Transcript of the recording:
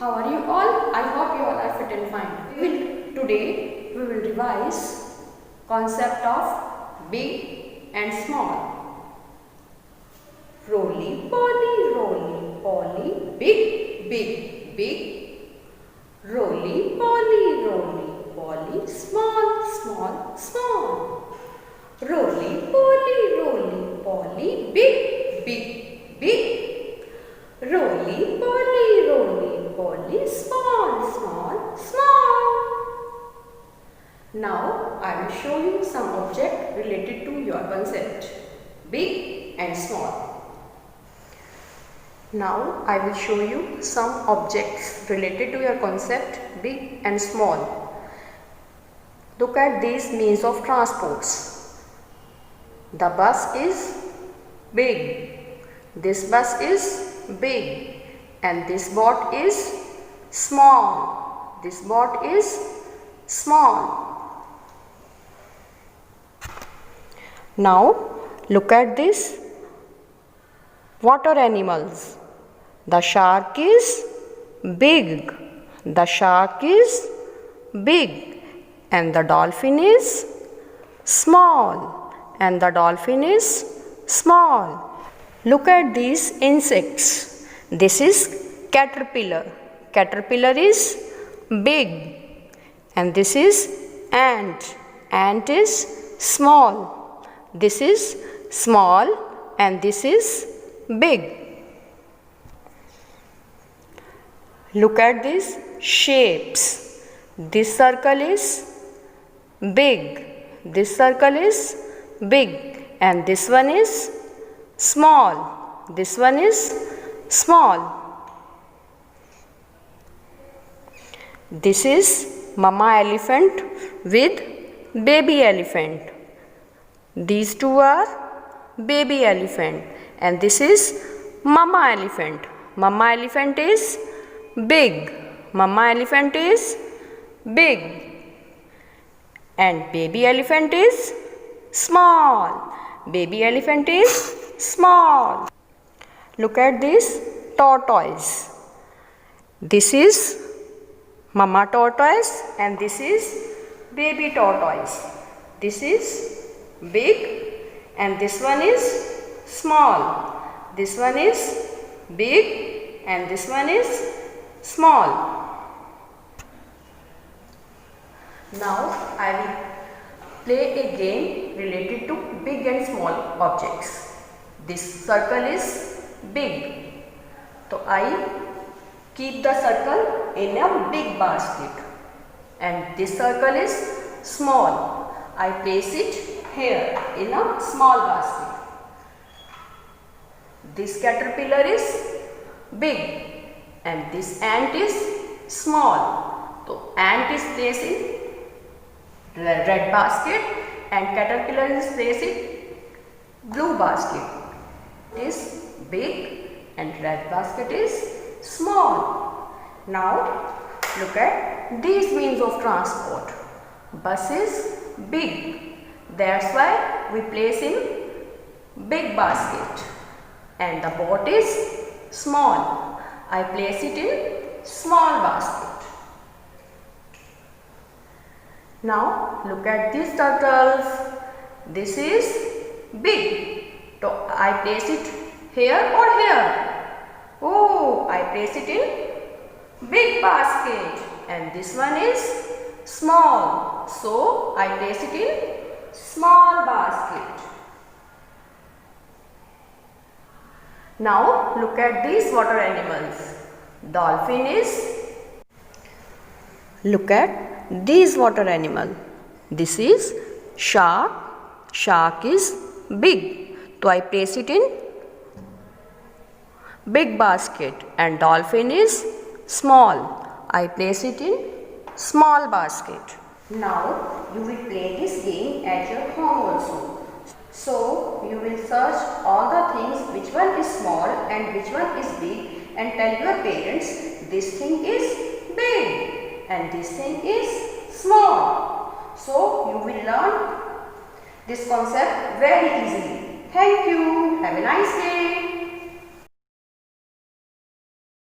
How are you all? I hope you all are fit and fine. Today we will revise concept of big and small. Roly poly, big, big, big. Roly poly, small, small, small. Roly poly, big, big, big. Roly poly, small, small, small. Now I will show you some object related to your concept, big and small. Now I will show you some objects related to your concept, big and small. Look at these means of transports. The bus is big. This bus is big. And this boat is small. This boat is small. Now look at this water animals. The shark is big. The shark is big. And the dolphin is small. And the dolphin is small. Look at these insects. This is caterpillar. Caterpillar is big. And this is ant. Ant is small. This is small and this is big. Look at these shapes. This circle is big. This circle is big. And this one is small. This one is small. This is mama elephant with baby elephant. These two are baby elephant. And this is mama elephant. Mama elephant is big. Mama elephant is big. And baby elephant is small. Baby elephant is small. Look at this tortoise. This is mama tortoise and this is baby tortoise. This is big and this one is small. This one is big and this one is small. Now I will play a game related to big and small objects. This circle is big. So I keep the circle in a big basket. And this circle is small. I place it here in a small basket. This caterpillar is big and this ant is small. So ant is placed in red basket and caterpillar is placed in blue basket. It is big and red basket is small. Now look at these means of transport. Bus is big. That's why we place in big basket. And the boat is small. I place it in small basket. Now look at these turtles. This is big. So I place it here or here. Oh, I place it in big basket. And this one is small. So I place it in small basket. Now look at these water animals. Dolphin is. Look at these water animal. This is shark. Shark is big. So I place it in big basket. And dolphin is small. I place it in small basket. Now you will play this game at your home also. So you will search all the things which one is small and which one is big and tell your parents this thing is big and this thing is small. So you will learn this concept very easily. Thank you. Have a nice day.